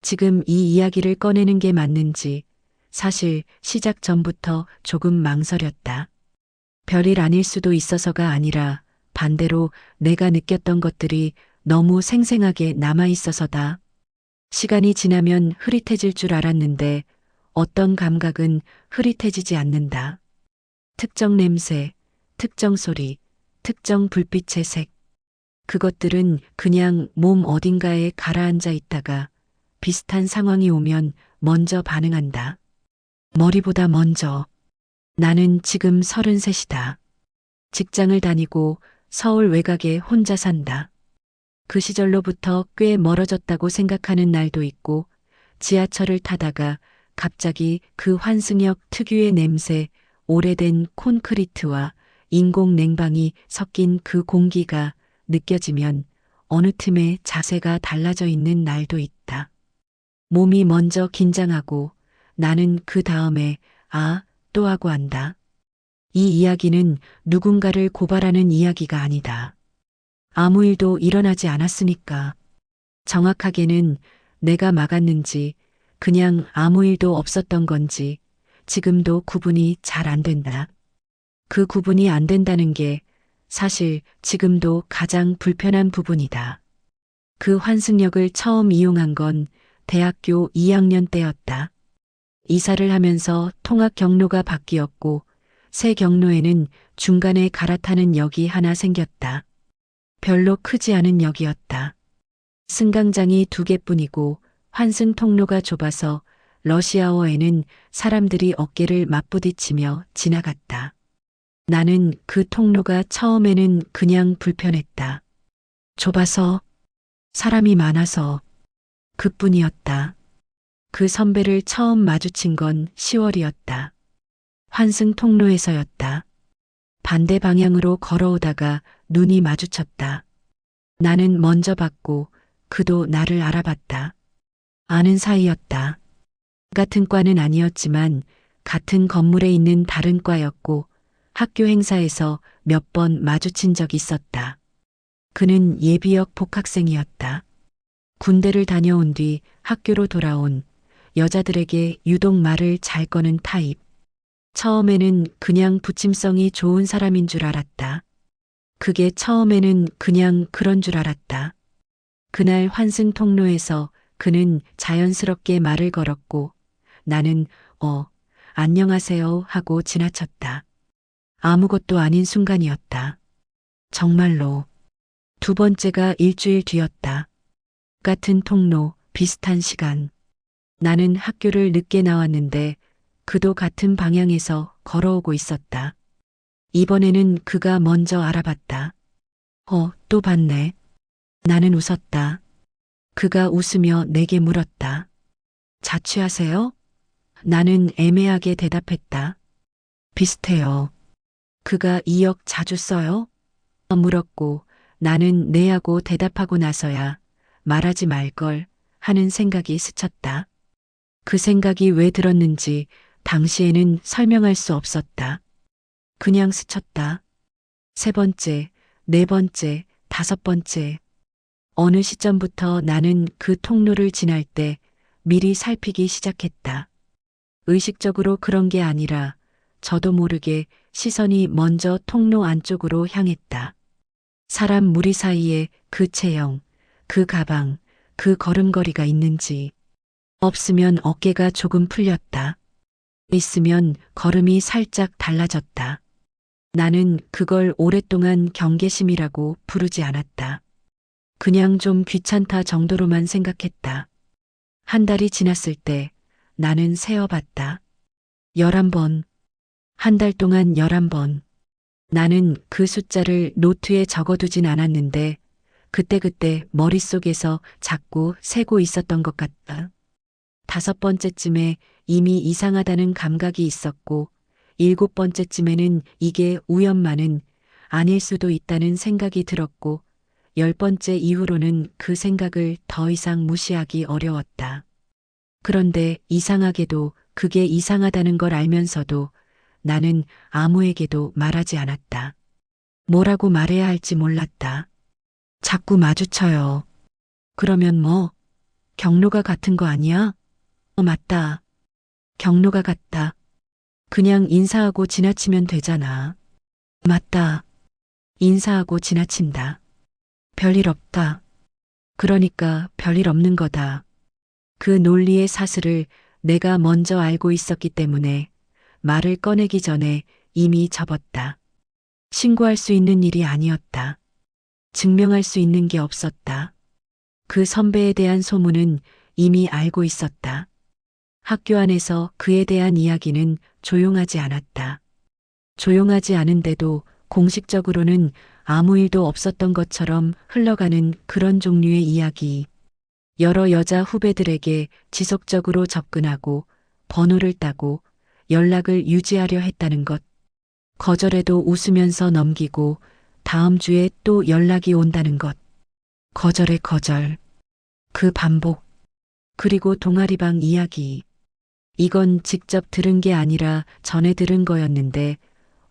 지금 이 이야기를 꺼내는 게 맞는지 사실 시작 전부터 조금 망설였다. 별일 아닐 수도 있어서가 아니라 반대로 내가 느꼈던 것들이 너무 생생하게 남아 있어서다. 시간이 지나면 흐릿해질 줄 알았는데 어떤 감각은 흐릿해지지 않는다. 특정 냄새, 특정 소리, 특정 불빛의 색. 그것들은 그냥 몸 어딘가에 가라앉아 있다가 비슷한 상황이 오면 먼저 반응한다. 머리보다 먼저. 나는 지금 33이다. 직장을 다니고 서울 외곽에 혼자 산다. 그 시절로부터 꽤 멀어졌다고 생각하는 날도 있고 지하철을 타다가 갑자기 그 환승역 특유의 냄새, 오래된 콘크리트와 인공 냉방이 섞인 그 공기가 느껴지면 어느 틈에 자세가 달라져 있는 날도 있다. 몸이 먼저 긴장하고 나는 그 다음에 또 하고 한다. 이 이야기는 누군가를 고발하는 이야기가 아니다. 아무 일도 일어나지 않았으니까. 정확하게는 내가 막았는지 그냥 아무 일도 없었던 건지 지금도 구분이 잘 안 된다. 그 구분이 안 된다는 게 사실 지금도 가장 불편한 부분이다. 그 환승역을 처음 이용한 건 대학교 2학년 때였다. 이사를 하면서 통학 경로가 바뀌었고 새 경로에는 중간에 갈아타는 역이 하나 생겼다. 별로 크지 않은 역이었다. 승강장이 2개뿐이고 환승 통로가 좁아서 러시아어에는 사람들이 어깨를 맞부딪히며 지나갔다. 나는 그 통로가 처음에는 그냥 불편했다. 좁아서, 사람이 많아서, 그뿐이었다. 그 선배를 처음 마주친 건 10월이었다. 환승 통로에서였다. 반대 방향으로 걸어오다가 눈이 마주쳤다. 나는 먼저 봤고 그도 나를 알아봤다. 아는 사이였다. 같은 과는 아니었지만 같은 건물에 있는 다른 과였고 학교 행사에서 몇 번 마주친 적 있었다. 그는 예비역 복학생이었다. 군대를 다녀온 뒤 학교로 돌아온 여자들에게 유독 말을 잘 거는 타입. 처음에는 그냥 부침성이 좋은 사람인 줄 알았다. 그게 처음에는 그냥 그런 줄 알았다. 그날 환승 통로에서 그는 자연스럽게 말을 걸었고 나는 안녕하세요 하고 지나쳤다. 아무것도 아닌 순간이었다. 정말로. 2번째가 일주일 뒤였다. 같은 통로, 비슷한 시간. 나는 학교를 늦게 나왔는데 그도 같은 방향에서 걸어오고 있었다. 이번에는 그가 먼저 알아봤다. 또 봤네. 나는 웃었다. 그가 웃으며 내게 물었다. 자취하세요? 나는 애매하게 대답했다. 비슷해요. 그가 이 역 자주 써요? 물었고 나는 네 하고 대답하고 나서야 말하지 말걸 하는 생각이 스쳤다. 그 생각이 왜 들었는지 당시에는 설명할 수 없었다. 그냥 스쳤다. 3번째, 4번째, 5번째. 어느 시점부터 나는 그 통로를 지날 때 미리 살피기 시작했다. 의식적으로 그런 게 아니라 저도 모르게 시선이 먼저 통로 안쪽으로 향했다. 사람 무리 사이에 그 체형, 그 가방, 그 걸음걸이가 있는지. 없으면 어깨가 조금 풀렸다. 있으면 걸음이 살짝 달라졌다. 나는 그걸 오랫동안 경계심이라고 부르지 않았다. 그냥 좀 귀찮다 정도로만 생각했다. 한 달이 지났을 때 나는 세어봤다. 11번. 한 달 동안 11번. 나는 그 숫자를 노트에 적어두진 않았는데 그때그때 머릿속에서 자꾸 세고 있었던 것 같다. 5번째쯤에 이미 이상하다는 감각이 있었고 7번째쯤에는 이게 우연만은 아닐 수도 있다는 생각이 들었고 10번째 이후로는 그 생각을 더 이상 무시하기 어려웠다. 그런데 이상하게도 그게 이상하다는 걸 알면서도 나는 아무에게도 말하지 않았다. 뭐라고 말해야 할지 몰랐다. 자꾸 마주쳐요. 그러면 뭐? 경로가 같은 거 아니야? 맞다. 경로가 같다. 그냥 인사하고 지나치면 되잖아. 맞다. 인사하고 지나친다. 별일 없다. 그러니까 별일 없는 거다. 그 논리의 사슬을 내가 먼저 알고 있었기 때문에 말을 꺼내기 전에 이미 접었다. 신고할 수 있는 일이 아니었다. 증명할 수 있는 게 없었다. 그 선배에 대한 소문은 이미 알고 있었다. 학교 안에서 그에 대한 이야기는 조용하지 않았다. 조용하지 않은데도 공식적으로는 아무 일도 없었던 것처럼 흘러가는 그런 종류의 이야기. 여러 여자 후배들에게 지속적으로 접근하고 번호를 따고 연락을 유지하려 했다는 것. 거절해도 웃으면서 넘기고 다음 주에 또 연락이 온다는 것. 거절에 거절. 그 반복. 그리고 동아리방 이야기. 이건 직접 들은 게 아니라 전에 들은 거였는데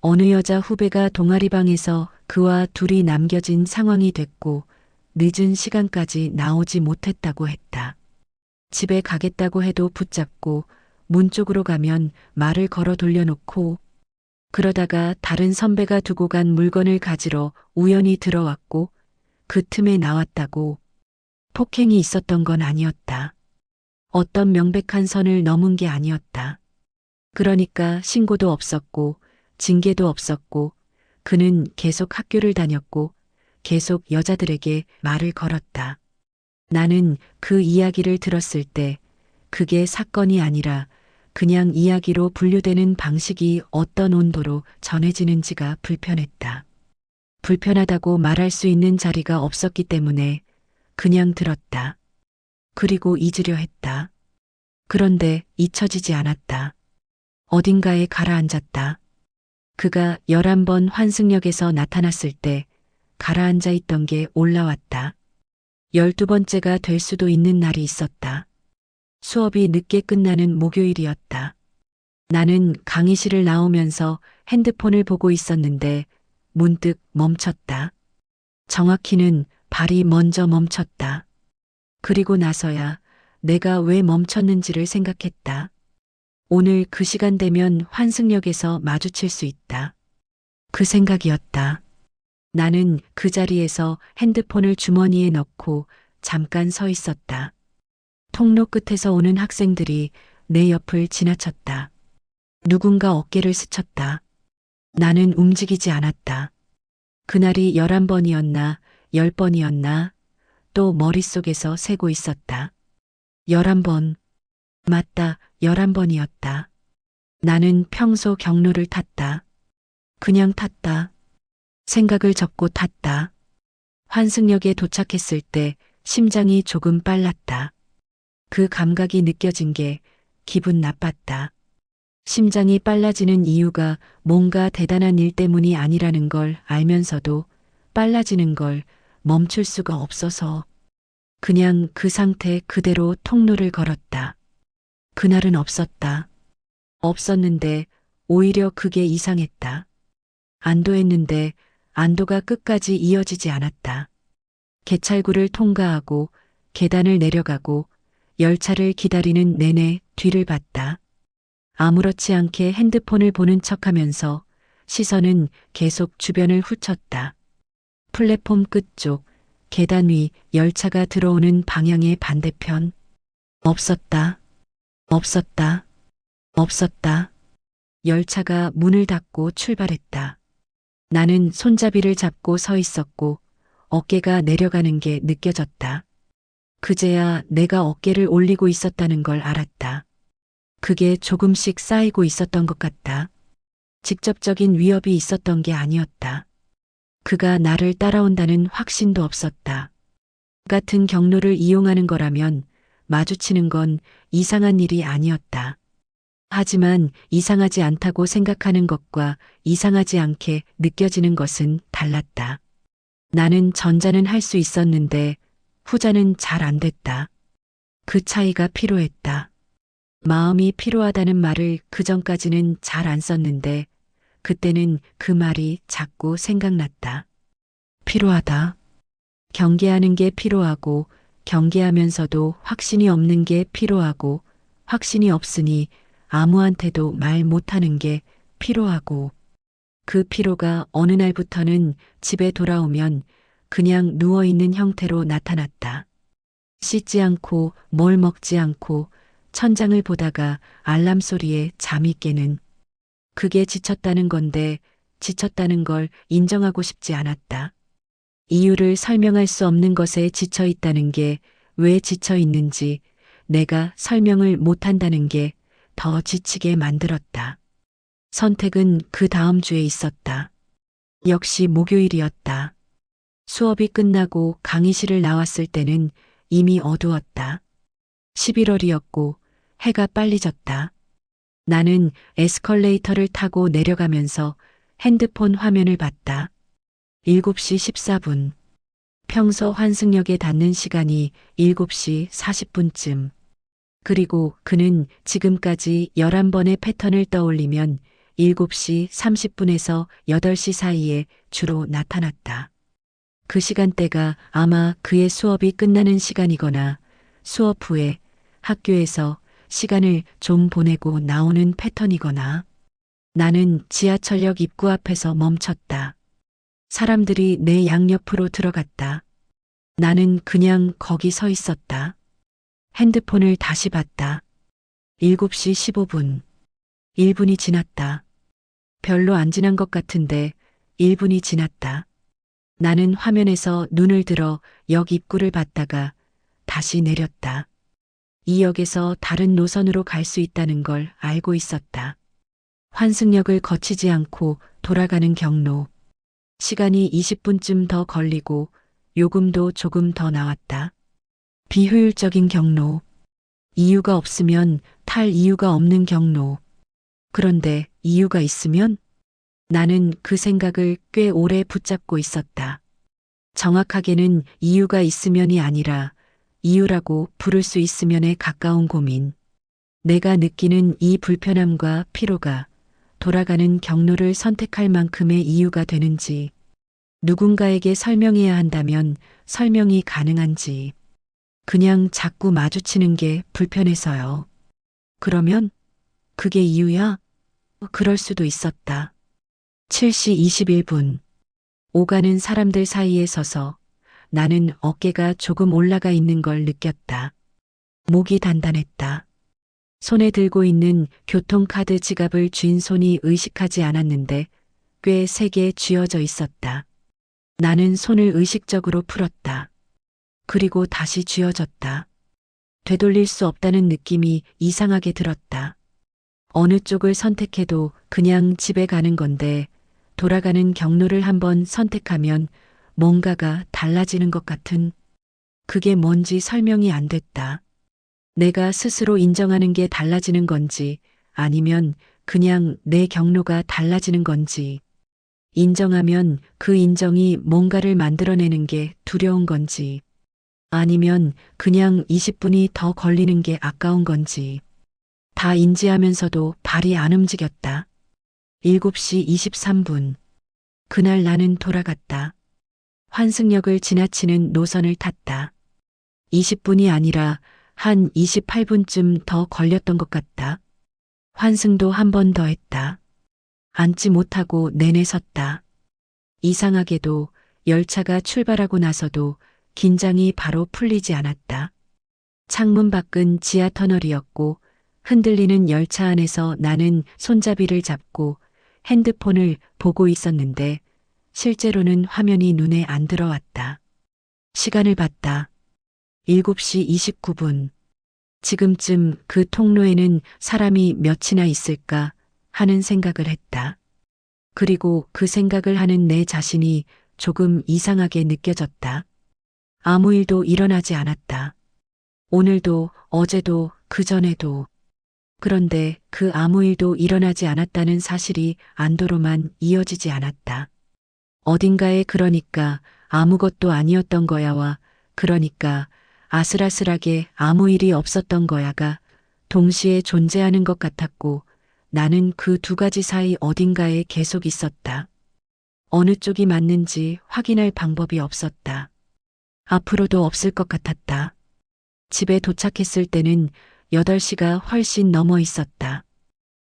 어느 여자 후배가 동아리방에서 그와 둘이 남겨진 상황이 됐고 늦은 시간까지 나오지 못했다고 했다. 집에 가겠다고 해도 붙잡고 문 쪽으로 가면 말을 걸어 돌려놓고 그러다가 다른 선배가 두고 간 물건을 가지러 우연히 들어왔고 그 틈에 나왔다고. 폭행이 있었던 건 아니었다. 어떤 명백한 선을 넘은 게 아니었다. 그러니까 신고도 없었고 징계도 없었고 그는 계속 학교를 다녔고 계속 여자들에게 말을 걸었다. 나는 그 이야기를 들었을 때 그게 사건이 아니라 그냥 이야기로 분류되는 방식이 어떤 온도로 전해지는지가 불편했다. 불편하다고 말할 수 있는 자리가 없었기 때문에 그냥 들었다. 그리고 잊으려 했다. 그런데 잊혀지지 않았다. 어딘가에 가라앉았다. 그가 11번 환승역에서 나타났을 때 가라앉아 있던 게 올라왔다. 12번째가 될 수도 있는 날이 있었다. 수업이 늦게 끝나는 목요일이었다. 나는 강의실을 나오면서 핸드폰을 보고 있었는데 문득 멈췄다. 정확히는 발이 먼저 멈췄다. 그리고 나서야 내가 왜 멈췄는지를 생각했다. 오늘 그 시간 되면 환승역에서 마주칠 수 있다. 그 생각이었다. 나는 그 자리에서 핸드폰을 주머니에 넣고 잠깐 서 있었다. 통로 끝에서 오는 학생들이 내 옆을 지나쳤다. 누군가 어깨를 스쳤다. 나는 움직이지 않았다. 그날이 11번이었나 10번이었나 또 머릿속에서 세고 있었다. 11번. 맞다, 11번이었다. 나는 평소 경로를 탔다. 그냥 탔다. 생각을 접고 탔다. 환승역에 도착했을 때 심장이 조금 빨랐다. 그 감각이 느껴진 게 기분 나빴다. 심장이 빨라지는 이유가 뭔가 대단한 일 때문이 아니라는 걸 알면서도 빨라지는 걸 멈출 수가 없어서 그냥 그 상태 그대로 통로를 걸었다. 그날은 없었다. 없었는데 오히려 그게 이상했다. 안도했는데 안도가 끝까지 이어지지 않았다. 개찰구를 통과하고 계단을 내려가고 열차를 기다리는 내내 뒤를 봤다. 아무렇지 않게 핸드폰을 보는 척하면서 시선은 계속 주변을 훑었다. 플랫폼 끝쪽, 계단 위 열차가 들어오는 방향의 반대편. 없었다. 없었다. 없었다. 열차가 문을 닫고 출발했다. 나는 손잡이를 잡고 서 있었고 어깨가 내려가는 게 느껴졌다. 그제야 내가 어깨를 올리고 있었다는 걸 알았다. 그게 조금씩 쌓이고 있었던 것 같다. 직접적인 위협이 있었던 게 아니었다. 그가 나를 따라온다는 확신도 없었다. 같은 경로를 이용하는 거라면 마주치는 건 이상한 일이 아니었다. 하지만 이상하지 않다고 생각하는 것과 이상하지 않게 느껴지는 것은 달랐다. 나는 전자는 할 수 있었는데 후자는 잘 안 됐다. 그 차이가 필요했다. 마음이 필요하다는 말을 그전까지는 잘 안 썼는데 그때는 그 말이 자꾸 생각났다. 필요하다. 경계하는 게 필요하고 경계하면서도 확신이 없는 게 피로하고, 확신이 없으니 아무한테도 말 못하는 게 피로하고, 그 피로가 어느 날부터는 집에 돌아오면 그냥 누워있는 형태로 나타났다. 씻지 않고 뭘 먹지 않고 천장을 보다가 알람 소리에 잠이 깨는, 그게 지쳤다는 건데 지쳤다는 걸 인정하고 싶지 않았다. 이유를 설명할 수 없는 것에 지쳐 있다는 게 왜 지쳐 있는지 내가 설명을 못한다는 게 더 지치게 만들었다. 선택은 그 다음 주에 있었다. 역시 목요일이었다. 수업이 끝나고 강의실을 나왔을 때는 이미 어두웠다. 11월이었고 해가 빨리 졌다. 나는 에스컬레이터를 타고 내려가면서 핸드폰 화면을 봤다. 7시 14분. 평소 환승역에 닿는 시간이 7시 40분쯤. 그리고 그는 지금까지 11번의 패턴을 떠올리면 7시 30분에서 8시 사이에 주로 나타났다. 그 시간대가 아마 그의 수업이 끝나는 시간이거나 수업 후에 학교에서 시간을 좀 보내고 나오는 패턴이거나. 나는 지하철역 입구 앞에서 멈췄다. 사람들이 내 양옆으로 들어갔다. 나는 그냥 거기 서 있었다. 핸드폰을 다시 봤다. 7시 15분. 1분이 지났다. 별로 안 지난 것 같은데 1분이 지났다. 나는 화면에서 눈을 들어 역 입구를 봤다가 다시 내렸다. 이 역에서 다른 노선으로 갈 수 있다는 걸 알고 있었다. 환승역을 거치지 않고 돌아가는 경로. 시간이 20분쯤 더 걸리고 요금도 조금 더 나왔다. 비효율적인 경로. 이유가 없으면 탈 이유가 없는 경로. 그런데 이유가 있으면? 나는 그 생각을 꽤 오래 붙잡고 있었다. 정확하게는 이유가 있으면이 아니라 이유라고 부를 수 있으면에 가까운 고민. 내가 느끼는 이 불편함과 피로가 돌아가는 경로를 선택할 만큼의 이유가 되는지, 누군가에게 설명해야 한다면 설명이 가능한지, 그냥 자꾸 마주치는 게 불편해서요. 그러면 그게 이유야? 그럴 수도 있었다. 7시 21분. 오가는 사람들 사이에 서서 나는 어깨가 조금 올라가 있는 걸 느꼈다. 목이 단단했다. 손에 들고 있는 교통카드 지갑을 쥔 손이 의식하지 않았는데 꽤 세게 쥐어져 있었다. 나는 손을 의식적으로 풀었다. 그리고 다시 쥐어졌다. 되돌릴 수 없다는 느낌이 이상하게 들었다. 어느 쪽을 선택해도 그냥 집에 가는 건데 돌아가는 경로를 한번 선택하면 뭔가가 달라지는 것 같은, 그게 뭔지 설명이 안 됐다. 내가 스스로 인정하는 게 달라지는 건지 아니면 그냥 내 경로가 달라지는 건지, 인정하면 그 인정이 뭔가를 만들어내는 게 두려운 건지, 아니면 그냥 20분이 더 걸리는 게 아까운 건지, 다 인지하면서도 발이 안 움직였다. 7시 23분. 그날 나는 돌아갔다. 환승역을 지나치는 노선을 탔다. 20분이 아니라 한 28분쯤 더 걸렸던 것 같다. 환승도 한 번 더 했다. 앉지 못하고 내내 섰다. 이상하게도 열차가 출발하고 나서도 긴장이 바로 풀리지 않았다. 창문 밖은 지하터널이었고 흔들리는 열차 안에서 나는 손잡이를 잡고 핸드폰을 보고 있었는데 실제로는 화면이 눈에 안 들어왔다. 시간을 봤다. 7시 29분. 지금쯤 그 통로에는 사람이 몇이나 있을까 하는 생각을 했다. 그리고 그 생각을 하는 내 자신이 조금 이상하게 느껴졌다. 아무 일도 일어나지 않았다. 오늘도 어제도 그전에도. 그런데 그 아무 일도 일어나지 않았다는 사실이 안도로만 이어지지 않았다. 어딘가에 그러니까 아무것도 아니었던 거야와 그러니까 아슬아슬하게 아무 일이 없었던 거야가 동시에 존재하는 것 같았고 나는 그 두 가지 사이 어딘가에 계속 있었다. 어느 쪽이 맞는지 확인할 방법이 없었다. 앞으로도 없을 것 같았다. 집에 도착했을 때는 8시가 훨씬 넘어 있었다.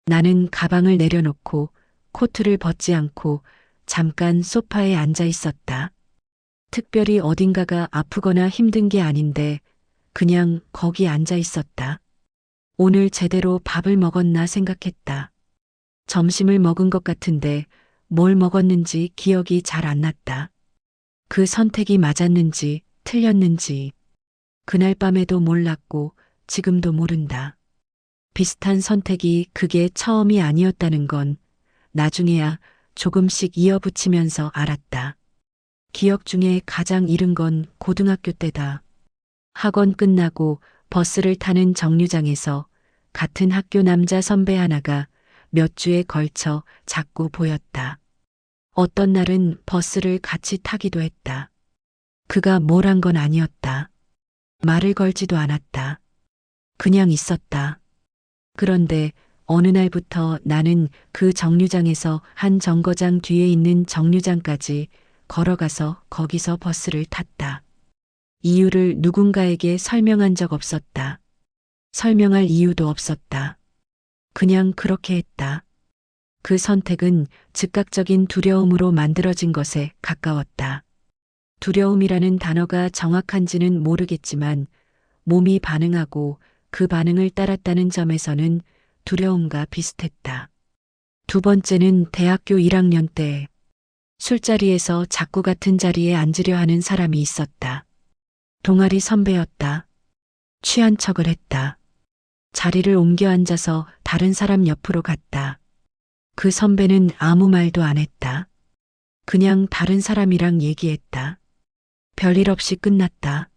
나는 가방을 내려놓고 코트를 벗지 않고 잠깐 소파에 앉아 있었다. 특별히 어딘가가 아프거나 힘든 게 아닌데 그냥 거기 앉아 있었다. 오늘 제대로 밥을 먹었나 생각했다. 점심을 먹은 것 같은데 뭘 먹었는지 기억이 잘 안 났다. 그 선택이 맞았는지 틀렸는지 그날 밤에도 몰랐고 지금도 모른다. 비슷한 선택이 그게 처음이 아니었다는 건 나중에야 조금씩 이어붙이면서 알았다. 기억 중에 가장 잃은 건 고등학교 때다. 학원 끝나고 버스를 타는 정류장에서 같은 학교 남자 선배 하나가 몇 주에 걸쳐 자꾸 보였다. 어떤 날은 버스를 같이 타기도 했다. 그가 뭘 한 건 아니었다. 말을 걸지도 않았다. 그냥 있었다. 그런데 어느 날부터 나는 그 정류장에서 한 정거장 뒤에 있는 정류장까지 걸어가서 거기서 버스를 탔다. 이유를 누군가에게 설명한 적 없었다. 설명할 이유도 없었다. 그냥 그렇게 했다. 그 선택은 즉각적인 두려움으로 만들어진 것에 가까웠다. 두려움이라는 단어가 정확한지는 모르겠지만 몸이 반응하고 그 반응을 따랐다는 점에서는 두려움과 비슷했다. 두 번째는 대학교 1학년 때 술자리에서 자꾸 같은 자리에 앉으려 하는 사람이 있었다. 동아리 선배였다. 취한 척을 했다. 자리를 옮겨 앉아서 다른 사람 옆으로 갔다. 그 선배는 아무 말도 안 했다. 그냥 다른 사람이랑 얘기했다. 별일 없이 끝났다.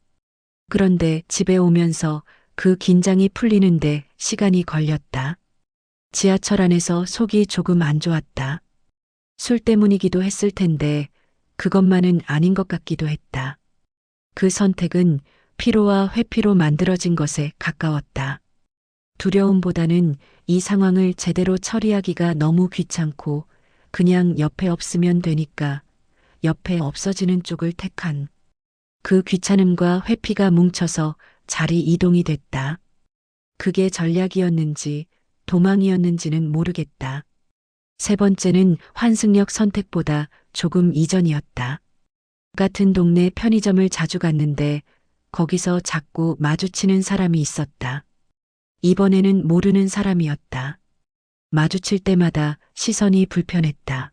그런데 집에 오면서 그 긴장이 풀리는데 시간이 걸렸다. 지하철 안에서 속이 조금 안 좋았다. 술 때문이기도 했을 텐데 그것만은 아닌 것 같기도 했다. 그 선택은 피로와 회피로 만들어진 것에 가까웠다. 두려움보다는 이 상황을 제대로 처리하기가 너무 귀찮고 그냥 옆에 없으면 되니까 옆에 없어지는 쪽을 택한 그 귀찮음과 회피가 뭉쳐서 자리 이동이 됐다. 그게 전략이었는지 도망이었는지는 모르겠다. 세 번째는 환승역 선택보다 조금 이전이었다. 같은 동네 편의점을 자주 갔는데 거기서 자꾸 마주치는 사람이 있었다. 이번에는 모르는 사람이었다. 마주칠 때마다 시선이 불편했다.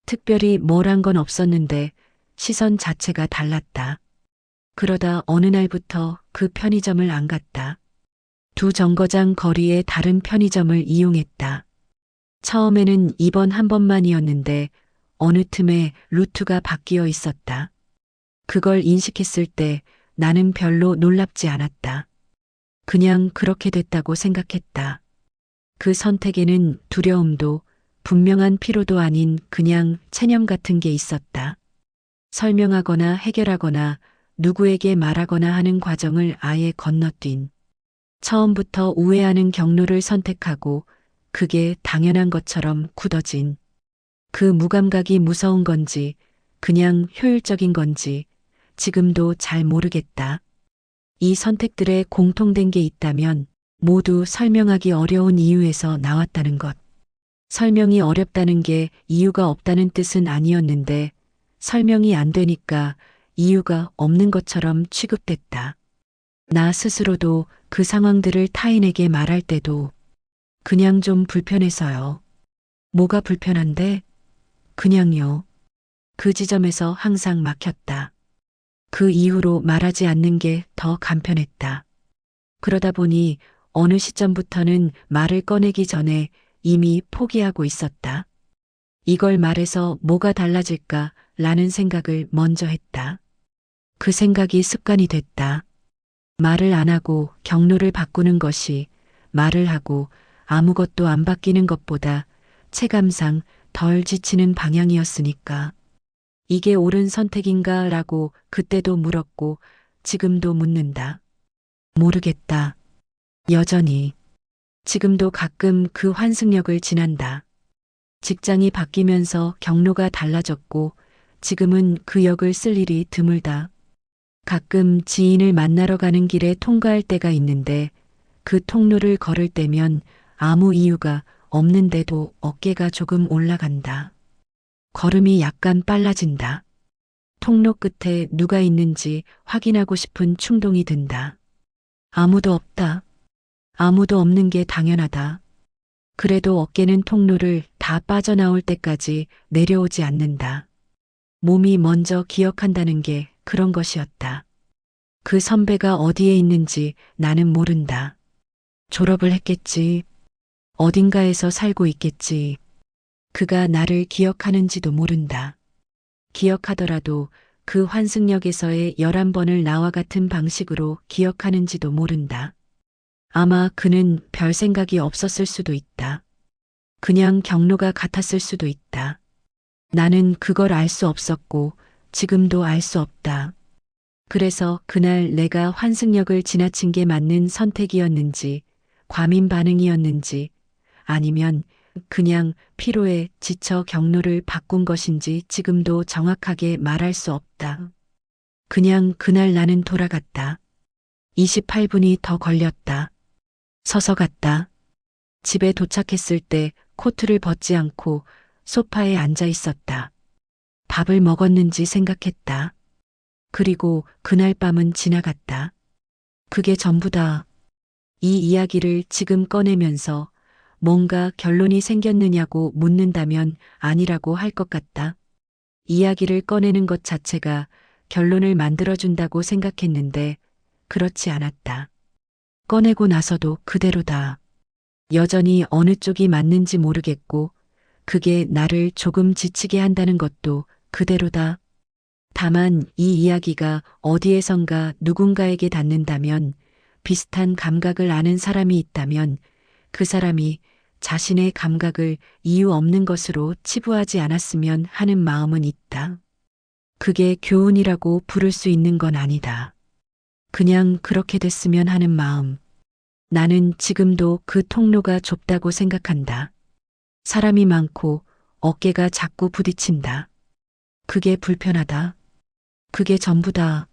특별히 뭘 한 건 없었는데 시선 자체가 달랐다. 그러다 어느 날부터 그 편의점을 안 갔다. 두 정거장 거리의 다른 편의점을 이용했다. 처음에는 이번 한 번만이었는데 어느 틈에 루트가 바뀌어 있었다. 그걸 인식했을 때 나는 별로 놀랍지 않았다. 그냥 그렇게 됐다고 생각했다. 그 선택에는 두려움도 분명한 피로도 아닌 그냥 체념 같은 게 있었다. 설명하거나 해결하거나 누구에게 말하거나 하는 과정을 아예 건너뛴 처음부터 우회하는 경로를 선택하고 그게 당연한 것처럼 굳어진 그 무감각이 무서운 건지 그냥 효율적인 건지 지금도 잘 모르겠다. 이 선택들에 공통된 게 있다면 모두 설명하기 어려운 이유에서 나왔다는 것. 설명이 어렵다는 게 이유가 없다는 뜻은 아니었는데 설명이 안 되니까 이유가 없는 것처럼 취급됐다. 나 스스로도 그 상황들을 타인에게 말할 때도 그냥 좀 불편해서요. 뭐가 불편한데? 그냥요. 그 지점에서 항상 막혔다. 그 이후로 말하지 않는 게 더 간편했다. 그러다 보니 어느 시점부터는 말을 꺼내기 전에 이미 포기하고 있었다. 이걸 말해서 뭐가 달라질까 라는 생각을 먼저 했다. 그 생각이 습관이 됐다. 말을 안 하고 경로를 바꾸는 것이 말을 하고 아무것도 안 바뀌는 것보다 체감상 덜 지치는 방향이었으니까. 이게 옳은 선택인가 라고 그때도 물었고 지금도 묻는다. 모르겠다. 여전히. 지금도 가끔 그 환승역을 지난다. 직장이 바뀌면서 경로가 달라졌고 지금은 그 역을 쓸 일이 드물다. 가끔 지인을 만나러 가는 길에 통과할 때가 있는데 그 통로를 걸을 때면 아무 이유가 없는데도 어깨가 조금 올라간다. 걸음이 약간 빨라진다. 통로 끝에 누가 있는지 확인하고 싶은 충동이 든다. 아무도 없다. 아무도 없는 게 당연하다. 그래도 어깨는 통로를 다 빠져나올 때까지 내려오지 않는다. 몸이 먼저 기억한다는 게 그런 것이었다. 그 선배가 어디에 있는지 나는 모른다. 졸업을 했겠지. 어딘가에서 살고 있겠지. 그가 나를 기억하는지도 모른다. 기억하더라도 그 환승역에서의 11번을 나와 같은 방식으로 기억하는지도 모른다. 아마 그는 별 생각이 없었을 수도 있다. 그냥 경로가 같았을 수도 있다. 나는 그걸 알 수 없었고 지금도 알 수 없다. 그래서 그날 내가 환승역을 지나친 게 맞는 선택이었는지, 과민 반응이었는지, 아니면 그냥 피로에 지쳐 경로를 바꾼 것인지 지금도 정확하게 말할 수 없다. 그냥 그날 나는 돌아갔다. 28분이 더 걸렸다. 서서 갔다. 집에 도착했을 때 코트를 벗지 않고 소파에 앉아 있었다. 밥을 먹었는지 생각했다. 그리고 그날 밤은 지나갔다. 그게 전부다. 이 이야기를 지금 꺼내면서 뭔가 결론이 생겼느냐고 묻는다면 아니라고 할 것 같다. 이야기를 꺼내는 것 자체가 결론을 만들어준다고 생각했는데 그렇지 않았다. 꺼내고 나서도 그대로다. 여전히 어느 쪽이 맞는지 모르겠고 그게 나를 조금 지치게 한다는 것도 그대로다. 다만 이 이야기가 어디에선가 누군가에게 닿는다면 비슷한 감각을 아는 사람이 있다면 그 사람이 자신의 감각을 이유 없는 것으로 치부하지 않았으면 하는 마음은 있다. 그게 교훈이라고 부를 수 있는 건 아니다. 그냥 그렇게 됐으면 하는 마음. 나는 지금도 그 통로가 좁다고 생각한다. 사람이 많고 어깨가 자꾸 부딪힌다. 그게 불편하다. 그게 전부다.